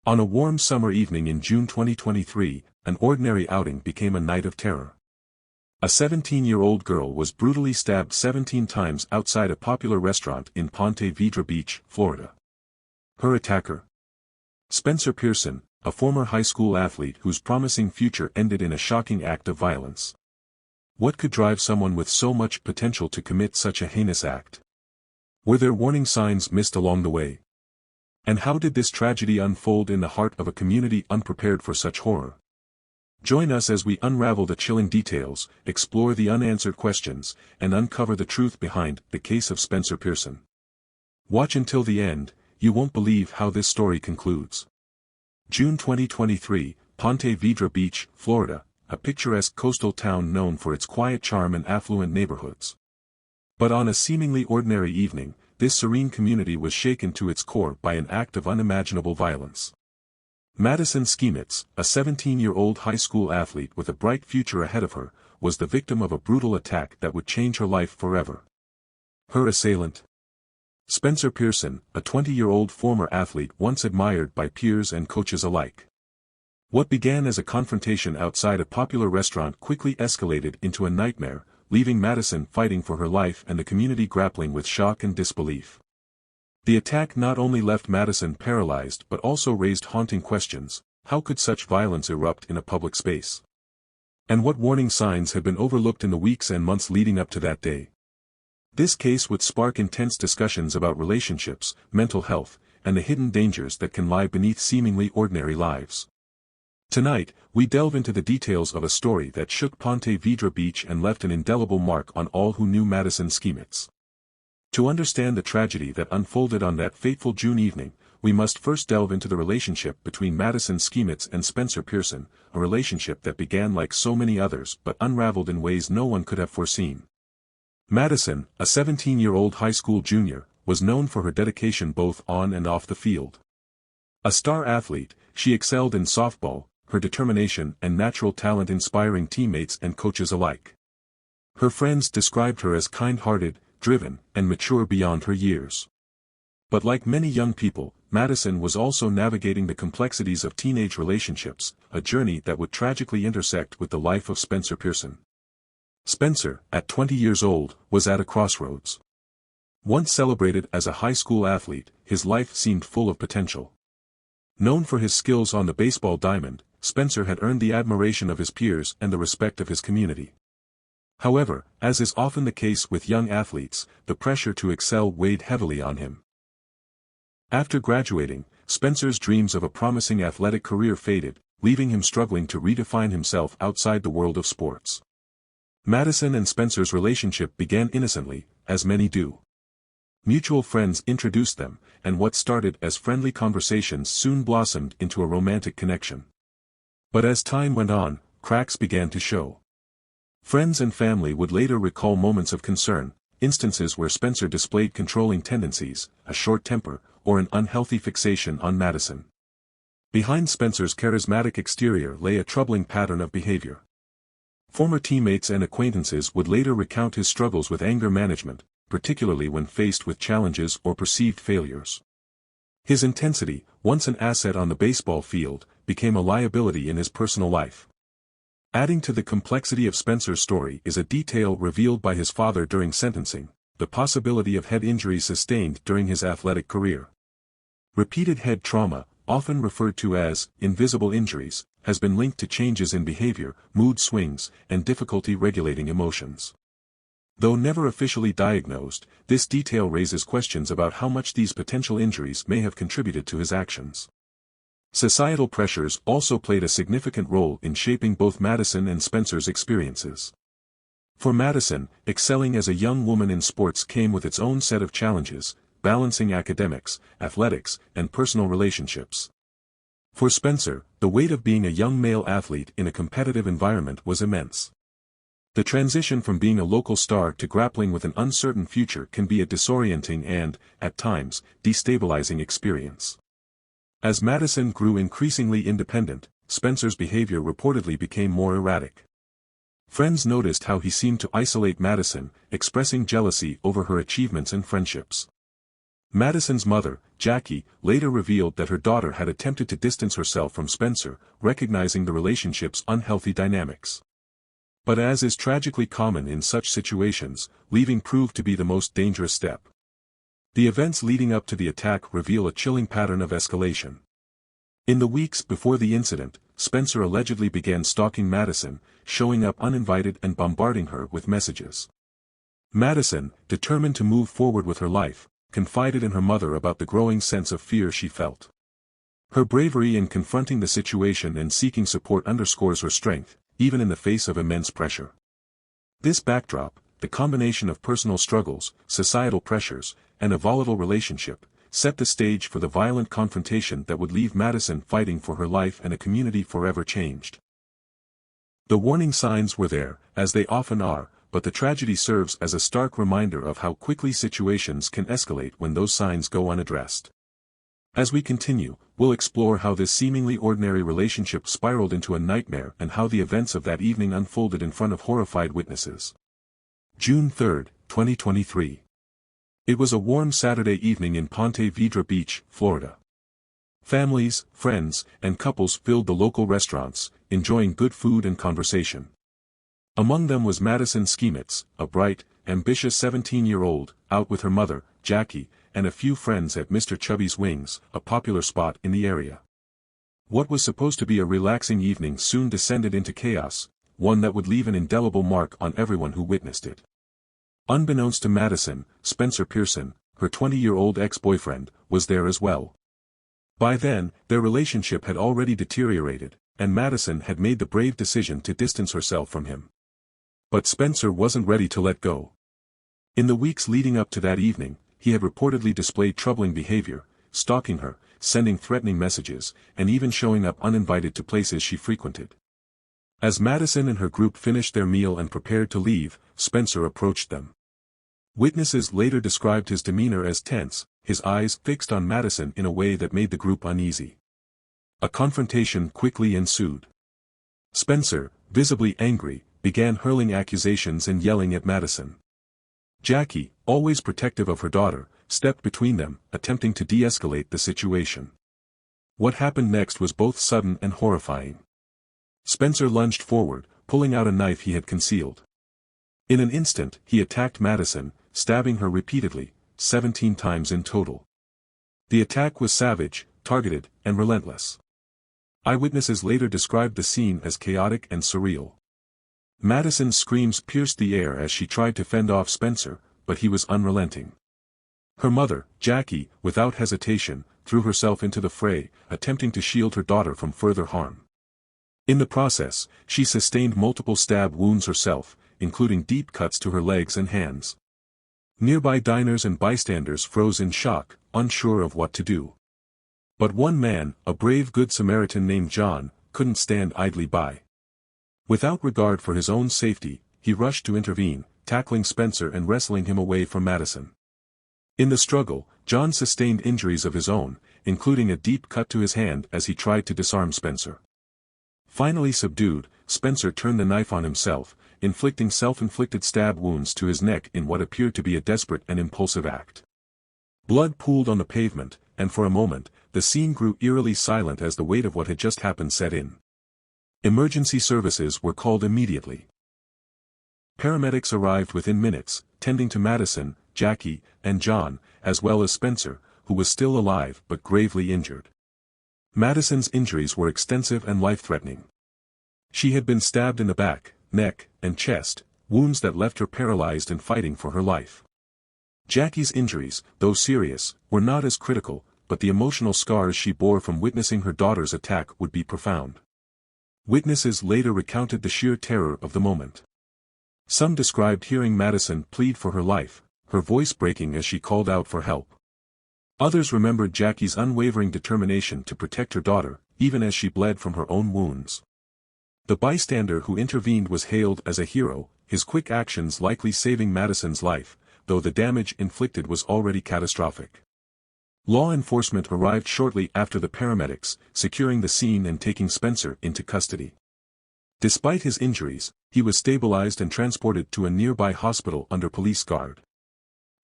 On a warm summer evening in June 2023, an ordinary outing became a night of terror. A 17-year-old girl was brutally stabbed 17 times outside a popular restaurant in Ponte Vedra Beach, Florida. Her attacker? Spencer Pearson, a former high school athlete whose promising future ended in a shocking act of violence. What could drive someone with so much potential to commit such a heinous act? Were there warning signs missed along the way? And how did this tragedy unfold in the heart of a community unprepared for such horror? Join us as we unravel the chilling details, explore the unanswered questions, and uncover the truth behind the case of Spencer Pearson. Watch until the end, you won't believe how this story concludes. June 2023, Ponte Vedra Beach, Florida, a picturesque coastal town known for its quiet charm and affluent neighborhoods. But on a seemingly ordinary evening, this serene community was shaken to its core by an act of unimaginable violence. Madison Schemitz, a 17-year-old high school athlete with a bright future ahead of her, was the victim of a brutal attack that would change her life forever. Her assailant? Spencer Pearson, a 20-year-old former athlete once admired by peers and coaches alike. What began as a confrontation outside a popular restaurant quickly escalated into a nightmare, leaving Madison fighting for her life and the community grappling with shock and disbelief. The attack not only left Madison paralyzed but also raised haunting questions: how could such violence erupt in a public space? And what warning signs had been overlooked in the weeks and months leading up to that day? This case would spark intense discussions about relationships, mental health, and the hidden dangers that can lie beneath seemingly ordinary lives. Tonight, we delve into the details of a story that shook Ponte Vedra Beach and left an indelible mark on all who knew Madison Schemitz. To understand the tragedy that unfolded on that fateful June evening, we must first delve into the relationship between Madison Schemitz and Spencer Pearson, a relationship that began like so many others but unraveled in ways no one could have foreseen. Madison, a 17-year-old high school junior, was known for her dedication both on and off the field. A star athlete, she excelled in softball, her determination and natural talent inspiring teammates and coaches alike. Her friends described her as kind-hearted, driven, and mature beyond her years. But like many young people, Madison was also navigating the complexities of teenage relationships, a journey that would tragically intersect with the life of Spencer Pearson. Spencer, at 20 years old, was at a crossroads. Once celebrated as a high school athlete, his life seemed full of potential. Known for his skills on the baseball diamond, Spencer had earned the admiration of his peers and the respect of his community. However, as is often the case with young athletes, the pressure to excel weighed heavily on him. After graduating, Spencer's dreams of a promising athletic career faded, leaving him struggling to redefine himself outside the world of sports. Madison and Spencer's relationship began innocently, as many do. Mutual friends introduced them, and what started as friendly conversations soon blossomed into a romantic connection. But as time went on, cracks began to show. Friends and family would later recall moments of concern, instances where Spencer displayed controlling tendencies, a short temper, or an unhealthy fixation on Madison. Behind Spencer's charismatic exterior lay a troubling pattern of behavior. Former teammates and acquaintances would later recount his struggles with anger management, particularly when faced with challenges or perceived failures. His intensity, once an asset on the baseball field, became a liability in his personal life. Adding to the complexity of Spencer's story is a detail revealed by his father during sentencing: the possibility of head injuries sustained during his athletic career. Repeated head trauma, often referred to as invisible injuries, has been linked to changes in behavior, mood swings, and difficulty regulating emotions. Though never officially diagnosed, this detail raises questions about how much these potential injuries may have contributed to his actions. Societal pressures also played a significant role in shaping both Madison and Spencer's experiences. For Madison, excelling as a young woman in sports came with its own set of challenges, balancing academics, athletics, and personal relationships. For Spencer, the weight of being a young male athlete in a competitive environment was immense. The transition from being a local star to grappling with an uncertain future can be a disorienting and, at times, destabilizing experience. As Madison grew increasingly independent, Spencer's behavior reportedly became more erratic. Friends noticed how he seemed to isolate Madison, expressing jealousy over her achievements and friendships. Madison's mother, Jackie, later revealed that her daughter had attempted to distance herself from Spencer, recognizing the relationship's unhealthy dynamics. But as is tragically common in such situations, leaving proved to be the most dangerous step. The events leading up to the attack reveal a chilling pattern of escalation. In the weeks before the incident, Spencer allegedly began stalking Madison, showing up uninvited and bombarding her with messages. Madison, determined to move forward with her life, confided in her mother about the growing sense of fear she felt. Her bravery in confronting the situation and seeking support underscores her strength, even in the face of immense pressure. This backdrop, the combination of personal struggles, societal pressures, and a volatile relationship, set the stage for the violent confrontation that would leave Madison fighting for her life and a community forever changed. The warning signs were there, as they often are, but the tragedy serves as a stark reminder of how quickly situations can escalate when those signs go unaddressed. As we continue, we'll explore how this seemingly ordinary relationship spiraled into a nightmare and how the events of that evening unfolded in front of horrified witnesses. June 3, 2023. It was a warm Saturday evening in Ponte Vedra Beach, Florida. Families, friends, and couples filled the local restaurants, enjoying good food and conversation. Among them was Madison Schemitz, a bright, ambitious 17-year-old, out with her mother, Jackie, and a few friends at Mr. Chubby's Wings, a popular spot in the area. What was supposed to be a relaxing evening soon descended into chaos, one that would leave an indelible mark on everyone who witnessed it. Unbeknownst to Madison, Spencer Pearson, her 20-year-old ex-boyfriend, was there as well. By then, their relationship had already deteriorated, and Madison had made the brave decision to distance herself from him. But Spencer wasn't ready to let go. In the weeks leading up to that evening, he had reportedly displayed troubling behavior, stalking her, sending threatening messages, and even showing up uninvited to places she frequented. As Madison and her group finished their meal and prepared to leave, Spencer approached them. Witnesses later described his demeanor as tense, his eyes fixed on Madison in a way that made the group uneasy. A confrontation quickly ensued. Spencer, visibly angry, began hurling accusations and yelling at Madison. Jackie, always protective of her daughter, stepped between them, attempting to de-escalate the situation. What happened next was both sudden and horrifying. Spencer lunged forward, pulling out a knife he had concealed. In an instant, he attacked Madison, stabbing her repeatedly, 17 times in total. The attack was savage, targeted, and relentless. Eyewitnesses later described the scene as chaotic and surreal. Madison's screams pierced the air as she tried to fend off Spencer, but he was unrelenting. Her mother, Jackie, without hesitation, threw herself into the fray, attempting to shield her daughter from further harm. In the process, she sustained multiple stab wounds herself, including deep cuts to her legs and hands. Nearby diners and bystanders froze in shock, unsure of what to do. But one man, a brave Good Samaritan named John, couldn't stand idly by. Without regard for his own safety, he rushed to intervene, tackling Spencer and wrestling him away from Madison. In the struggle, John sustained injuries of his own, including a deep cut to his hand as he tried to disarm Spencer. Finally subdued, Spencer turned the knife on himself, inflicting self-inflicted stab wounds to his neck in what appeared to be a desperate and impulsive act. Blood pooled on the pavement, and for a moment, the scene grew eerily silent as the weight of what had just happened set in. Emergency services were called immediately. Paramedics arrived within minutes, tending to Madison, Jackie, and John, as well as Spencer, who was still alive but gravely injured. Madison's injuries were extensive and life-threatening. She had been stabbed in the back, neck, and chest, wounds that left her paralyzed and fighting for her life. Jackie's injuries, though serious, were not as critical, but the emotional scars she bore from witnessing her daughter's attack would be profound. Witnesses later recounted the sheer terror of the moment. Some described hearing Madison plead for her life, her voice breaking as she called out for help. Others remembered Jackie's unwavering determination to protect her daughter, even as she bled from her own wounds. The bystander who intervened was hailed as a hero, his quick actions likely saving Madison's life, though the damage inflicted was already catastrophic. Law enforcement arrived shortly after the paramedics, securing the scene and taking Spencer into custody. Despite his injuries, he was stabilized and transported to a nearby hospital under police guard.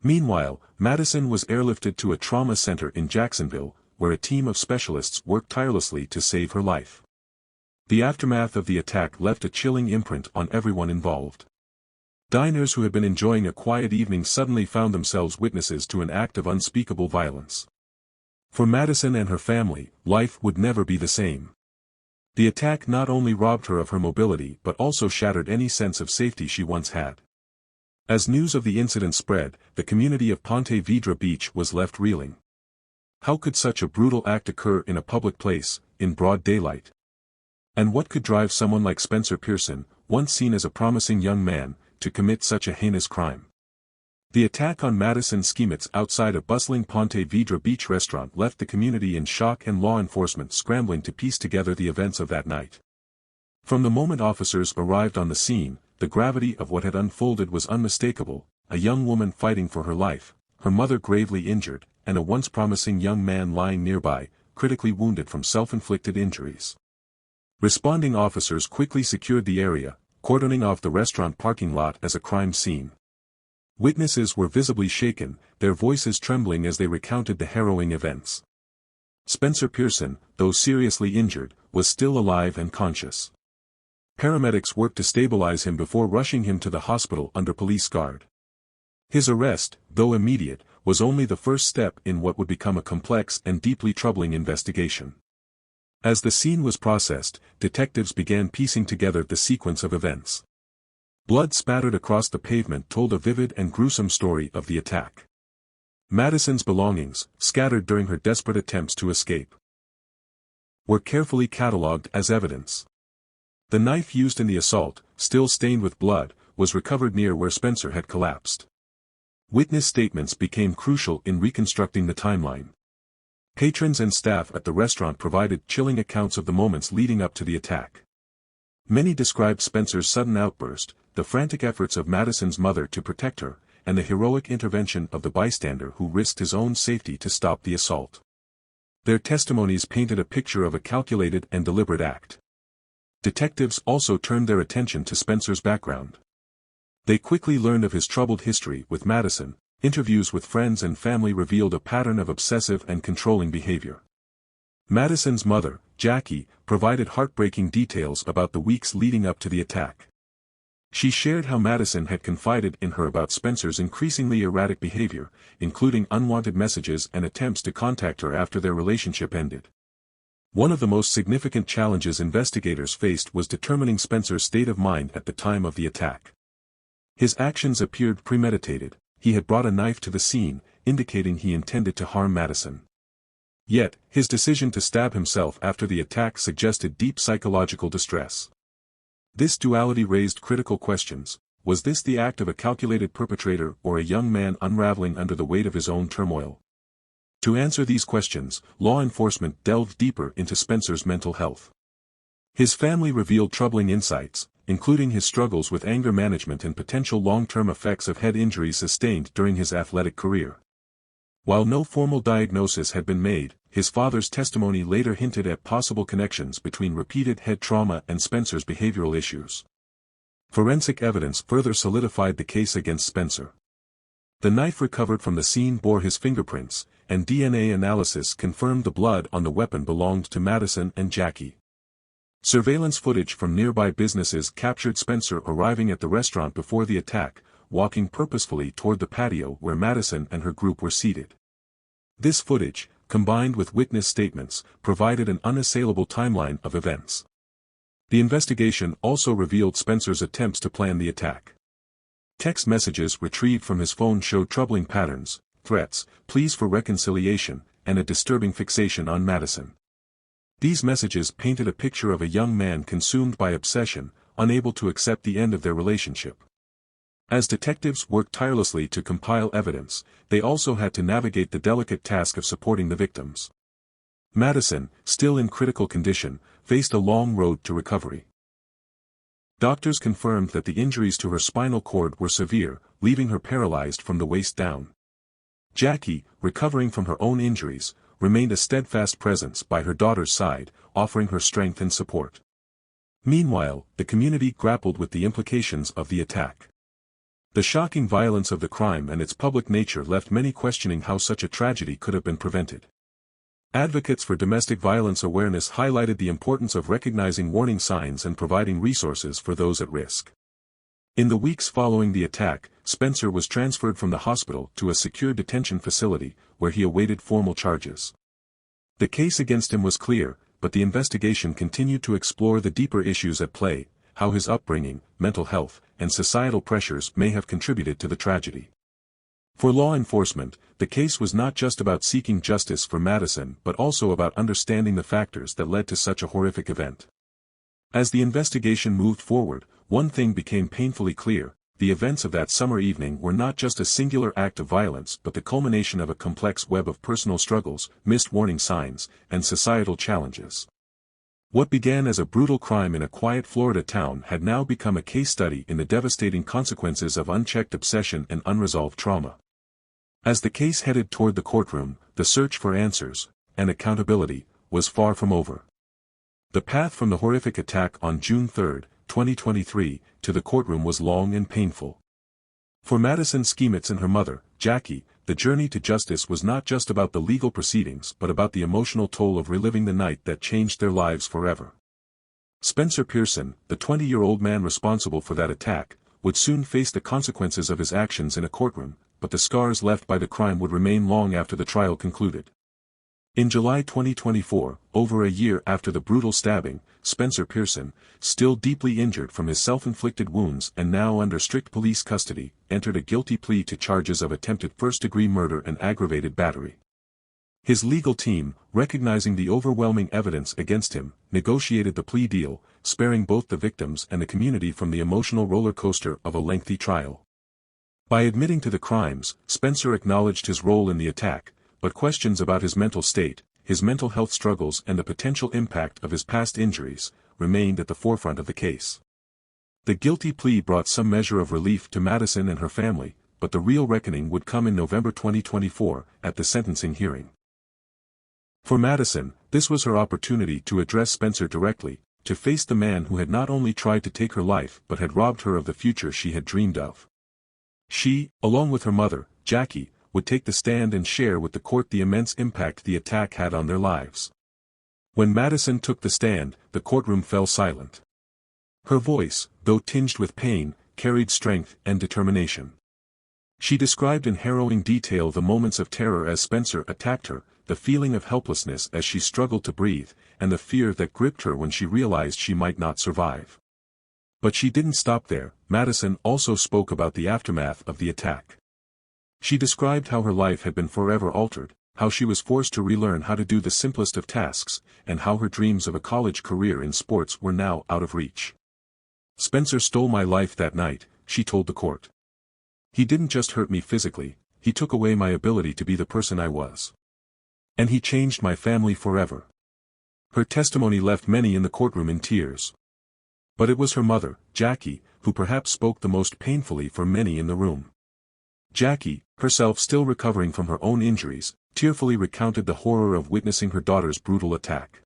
Meanwhile, Madison was airlifted to a trauma center in Jacksonville, where a team of specialists worked tirelessly to save her life. The aftermath of the attack left a chilling imprint on everyone involved. Diners who had been enjoying a quiet evening suddenly found themselves witnesses to an act of unspeakable violence. For Madison and her family, life would never be the same. The attack not only robbed her of her mobility but also shattered any sense of safety she once had. As news of the incident spread, the community of Ponte Vedra Beach was left reeling. How could such a brutal act occur in a public place, in broad daylight? And what could drive someone like Spencer Pearson, once seen as a promising young man, to commit such a heinous crime? The attack on Madison Schemitz outside a bustling Ponte Vedra Beach restaurant left the community in shock and law enforcement scrambling to piece together the events of that night. From the moment officers arrived on the scene, the gravity of what had unfolded was unmistakable: a young woman fighting for her life, her mother gravely injured, and a once promising young man lying nearby, critically wounded from self-inflicted injuries. Responding officers quickly secured the area, cordoning off the restaurant parking lot as a crime scene. Witnesses were visibly shaken, their voices trembling as they recounted the harrowing events. Spencer Pearson, though seriously injured, was still alive and conscious. Paramedics worked to stabilize him before rushing him to the hospital under police guard. His arrest, though immediate, was only the first step in what would become a complex and deeply troubling investigation. As the scene was processed, detectives began piecing together the sequence of events. Blood spattered across the pavement told a vivid and gruesome story of the attack. Madison's belongings, scattered during her desperate attempts to escape, were carefully catalogued as evidence. The knife used in the assault, still stained with blood, was recovered near where Spencer had collapsed. Witness statements became crucial in reconstructing the timeline. Patrons and staff at the restaurant provided chilling accounts of the moments leading up to the attack. Many described Spencer's sudden outburst, the frantic efforts of Madison's mother to protect her, and the heroic intervention of the bystander who risked his own safety to stop the assault. Their testimonies painted a picture of a calculated and deliberate act. Detectives also turned their attention to Spencer's background. They quickly learned of his troubled history with Madison. Interviews with friends and family revealed a pattern of obsessive and controlling behavior. Madison's mother, Jackie, provided heartbreaking details about the weeks leading up to the attack. She shared how Madison had confided in her about Spencer's increasingly erratic behavior, including unwanted messages and attempts to contact her after their relationship ended. One of the most significant challenges investigators faced was determining Spencer's state of mind at the time of the attack. His actions appeared premeditated. He had brought a knife to the scene, indicating he intended to harm Madison. Yet, his decision to stab himself after the attack suggested deep psychological distress. This duality raised critical questions. Was this the act of a calculated perpetrator or a young man unraveling under the weight of his own turmoil? To answer these questions, law enforcement delved deeper into Spencer's mental health. His family revealed troubling insights, including his struggles with anger management and potential long-term effects of head injuries sustained during his athletic career. While no formal diagnosis had been made, his father's testimony later hinted at possible connections between repeated head trauma and Spencer's behavioral issues. Forensic evidence further solidified the case against Spencer. The knife recovered from the scene bore his fingerprints, and DNA analysis confirmed the blood on the weapon belonged to Madison and Jackie. Surveillance footage from nearby businesses captured Spencer arriving at the restaurant before the attack, walking purposefully toward the patio where Madison and her group were seated. This footage, combined with witness statements, provided an unassailable timeline of events. The investigation also revealed Spencer's attempts to plan the attack. Text messages retrieved from his phone showed troubling patterns, threats, pleas for reconciliation, and a disturbing fixation on Madison. These messages painted a picture of a young man consumed by obsession, unable to accept the end of their relationship. As detectives worked tirelessly to compile evidence, they also had to navigate the delicate task of supporting the victims. Madison, still in critical condition, faced a long road to recovery. Doctors confirmed that the injuries to her spinal cord were severe, leaving her paralyzed from the waist down. Jackie, recovering from her own injuries, remained a steadfast presence by her daughter's side, offering her strength and support. Meanwhile, the community grappled with the implications of the attack. The shocking violence of the crime and its public nature left many questioning how such a tragedy could have been prevented. Advocates for domestic violence awareness highlighted the importance of recognizing warning signs and providing resources for those at risk. In the weeks following the attack, Spencer was transferred from the hospital to a secure detention facility, where he awaited formal charges. The case against him was clear, but the investigation continued to explore the deeper issues at play, how his upbringing, mental health, and societal pressures may have contributed to the tragedy. For law enforcement, the case was not just about seeking justice for Madison but also about understanding the factors that led to such a horrific event. As the investigation moved forward, one thing became painfully clear: the events of that summer evening were not just a singular act of violence but the culmination of a complex web of personal struggles, missed warning signs, and societal challenges. What began as a brutal crime in a quiet Florida town had now become a case study in the devastating consequences of unchecked obsession and unresolved trauma. As the case headed toward the courtroom, the search for answers, and accountability, was far from over. The path from the horrific attack on June 3, 2023, to the courtroom was long and painful. For Madison Schemitz and her mother, Jackie, the journey to justice was not just about the legal proceedings but about the emotional toll of reliving the night that changed their lives forever. Spencer Pearson, the 20-year-old man responsible for that attack, would soon face the consequences of his actions in a courtroom, but the scars left by the crime would remain long after the trial concluded. In July 2024, over a year after the brutal stabbing, Spencer Pearson, still deeply injured from his self-inflicted wounds and now under strict police custody, entered a guilty plea to charges of attempted first-degree murder and aggravated battery. His legal team, recognizing the overwhelming evidence against him, negotiated the plea deal, sparing both the victims and the community from the emotional roller coaster of a lengthy trial. By admitting to the crimes, Spencer acknowledged his role in the attack, but questions about his mental state, his mental health struggles and the potential impact of his past injuries, remained at the forefront of the case. The guilty plea brought some measure of relief to Madison and her family, but the real reckoning would come in November 2024, at the sentencing hearing. For Madison, this was her opportunity to address Spencer directly, to face the man who had not only tried to take her life but had robbed her of the future she had dreamed of. She, along with her mother, Jackie, would take the stand and share with the court the immense impact the attack had on their lives. When Madison took the stand, the courtroom fell silent. Her voice, though tinged with pain, carried strength and determination. She described in harrowing detail the moments of terror as Spencer attacked her, the feeling of helplessness as she struggled to breathe, and the fear that gripped her when she realized she might not survive. But she didn't stop there. Madison also spoke about the aftermath of the attack. She described how her life had been forever altered, how she was forced to relearn how to do the simplest of tasks, and how her dreams of a college career in sports were now out of reach. "Spencer stole my life that night," she told the court. "He didn't just hurt me physically, he took away my ability to be the person I was. And he changed my family forever." Her testimony left many in the courtroom in tears. But it was her mother, Jackie, who perhaps spoke the most painfully for many in the room. Jackie, herself still recovering from her own injuries, tearfully recounted the horror of witnessing her daughter's brutal attack.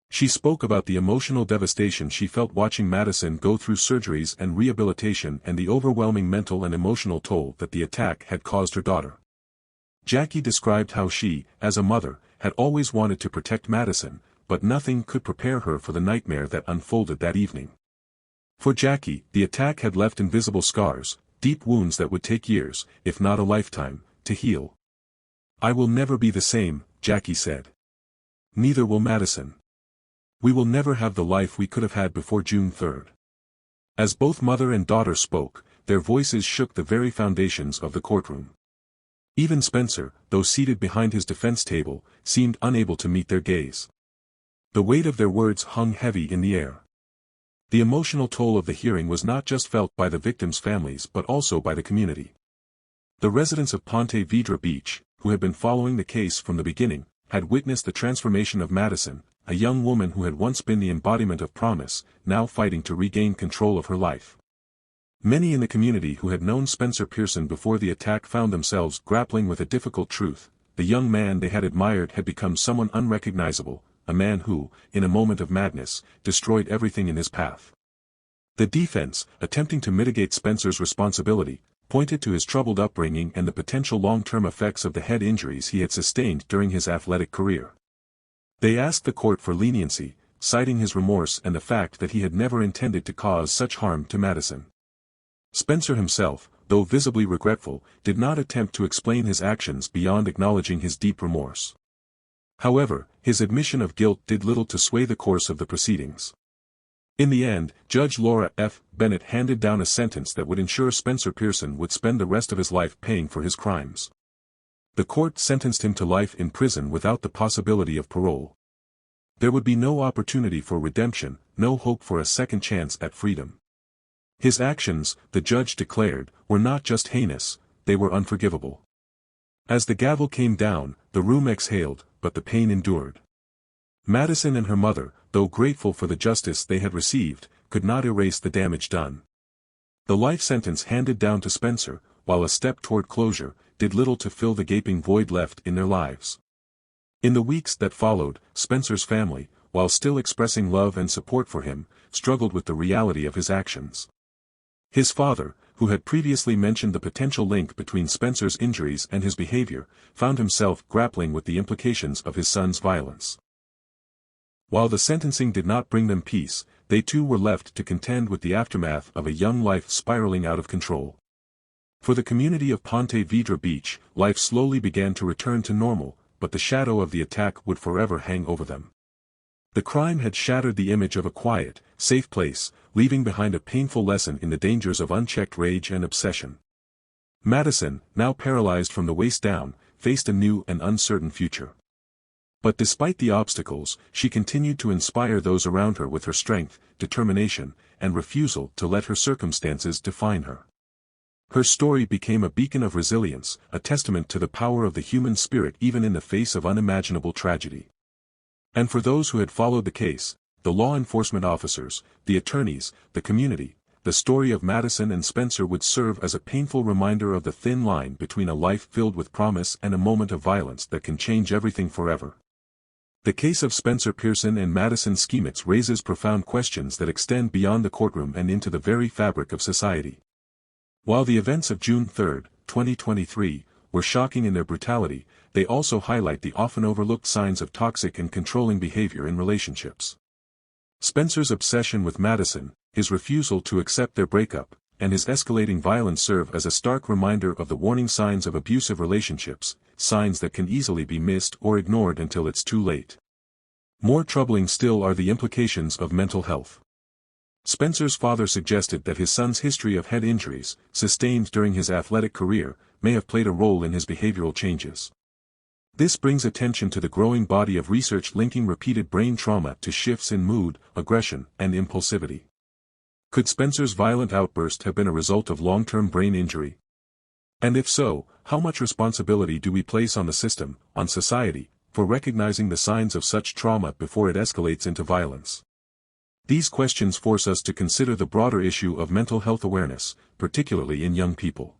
She spoke about the emotional devastation she felt watching Madison go through surgeries and rehabilitation and the overwhelming mental and emotional toll that the attack had caused her daughter. Jackie described how she, as a mother, had always wanted to protect Madison, but nothing could prepare her for the nightmare that unfolded that evening. For Jackie, the attack had left invisible scars, deep wounds that would take years, if not a lifetime, to heal. "I will never be the same," Jackie said. "Neither will Madison. We will never have the life we could have had before June 3rd. As both mother and daughter spoke, their voices shook the very foundations of the courtroom. Even Spencer, though seated behind his defense table, seemed unable to meet their gaze. The weight of their words hung heavy in the air. The emotional toll of the hearing was not just felt by the victims' families but also by the community. The residents of Ponte Vedra Beach, who had been following the case from the beginning, had witnessed the transformation of Madison, a young woman who had once been the embodiment of promise, now fighting to regain control of her life. Many in the community who had known Spencer Pearson before the attack found themselves grappling with a difficult truth: the young man they had admired had become someone unrecognizable, a man who, in a moment of madness, destroyed everything in his path. The defense, attempting to mitigate Spencer's responsibility, pointed to his troubled upbringing and the potential long-term effects of the head injuries he had sustained during his athletic career. They asked the court for leniency, citing his remorse and the fact that he had never intended to cause such harm to Madison. Spencer himself, though visibly regretful, did not attempt to explain his actions beyond acknowledging his deep remorse. However, his admission of guilt did little to sway the course of the proceedings. In the end, Judge Laura F. Bennett handed down a sentence that would ensure Spencer Pearson would spend the rest of his life paying for his crimes. The court sentenced him to life in prison without the possibility of parole. There would be no opportunity for redemption, no hope for a second chance at freedom. His actions, the judge declared, were not just heinous, they were unforgivable. As the gavel came down, the room exhaled, but the pain endured. Madison and her mother, though grateful for the justice they had received, could not erase the damage done. The life sentence handed down to Spencer, while a step toward closure, did little to fill the gaping void left in their lives. In the weeks that followed, Spencer's family, while still expressing love and support for him, struggled with the reality of his actions. His father, who had previously mentioned the potential link between Spencer's injuries and his behavior, found himself grappling with the implications of his son's violence. While the sentencing did not bring them peace, they too were left to contend with the aftermath of a young life spiraling out of control. For the community of Ponte Vedra Beach, life slowly began to return to normal, but the shadow of the attack would forever hang over them. The crime had shattered the image of a quiet, safe place, leaving behind a painful lesson in the dangers of unchecked rage and obsession. Madison, now paralyzed from the waist down, faced a new and uncertain future. But despite the obstacles, she continued to inspire those around her with her strength, determination, and refusal to let her circumstances define her. Her story became a beacon of resilience, a testament to the power of the human spirit even in the face of unimaginable tragedy. And for those who had followed the case, the law enforcement officers, the attorneys, the community, the story of Madison and Spencer would serve as a painful reminder of the thin line between a life filled with promise and a moment of violence that can change everything forever. The case of Spencer Pearson and Madison Schemitz raises profound questions that extend beyond the courtroom and into the very fabric of society. While the events of June 3, 2023, were shocking in their brutality, they also highlight the often overlooked signs of toxic and controlling behavior in relationships. Spencer's obsession with Madison, his refusal to accept their breakup, and his escalating violence serve as a stark reminder of the warning signs of abusive relationships, signs that can easily be missed or ignored until it's too late. More troubling still are the implications of mental health. Spencer's father suggested that his son's history of head injuries, sustained during his athletic career, may have played a role in his behavioral changes. This brings attention to the growing body of research linking repeated brain trauma to shifts in mood, aggression, and impulsivity. Could Spencer's violent outburst have been a result of long-term brain injury? And if so, how much responsibility do we place on the system, on society, for recognizing the signs of such trauma before it escalates into violence? These questions force us to consider the broader issue of mental health awareness, particularly in young people.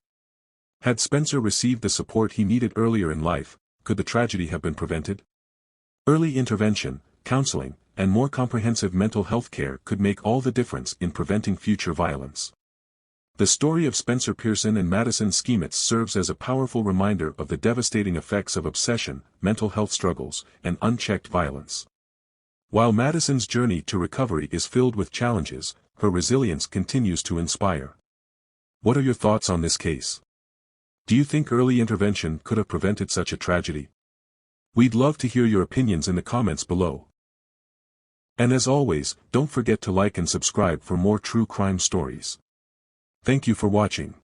Had Spencer received the support he needed earlier in life, could the tragedy have been prevented? Early intervention, counseling, and more comprehensive mental health care could make all the difference in preventing future violence. The story of Spencer Pearson and Madison Schemitz serves as a powerful reminder of the devastating effects of obsession, mental health struggles, and unchecked violence. While Madison's journey to recovery is filled with challenges, her resilience continues to inspire. What are your thoughts on this case? Do you think early intervention could have prevented such a tragedy? We'd love to hear your opinions in the comments below. And as always, don't forget to like and subscribe for more true crime stories. Thank you for watching.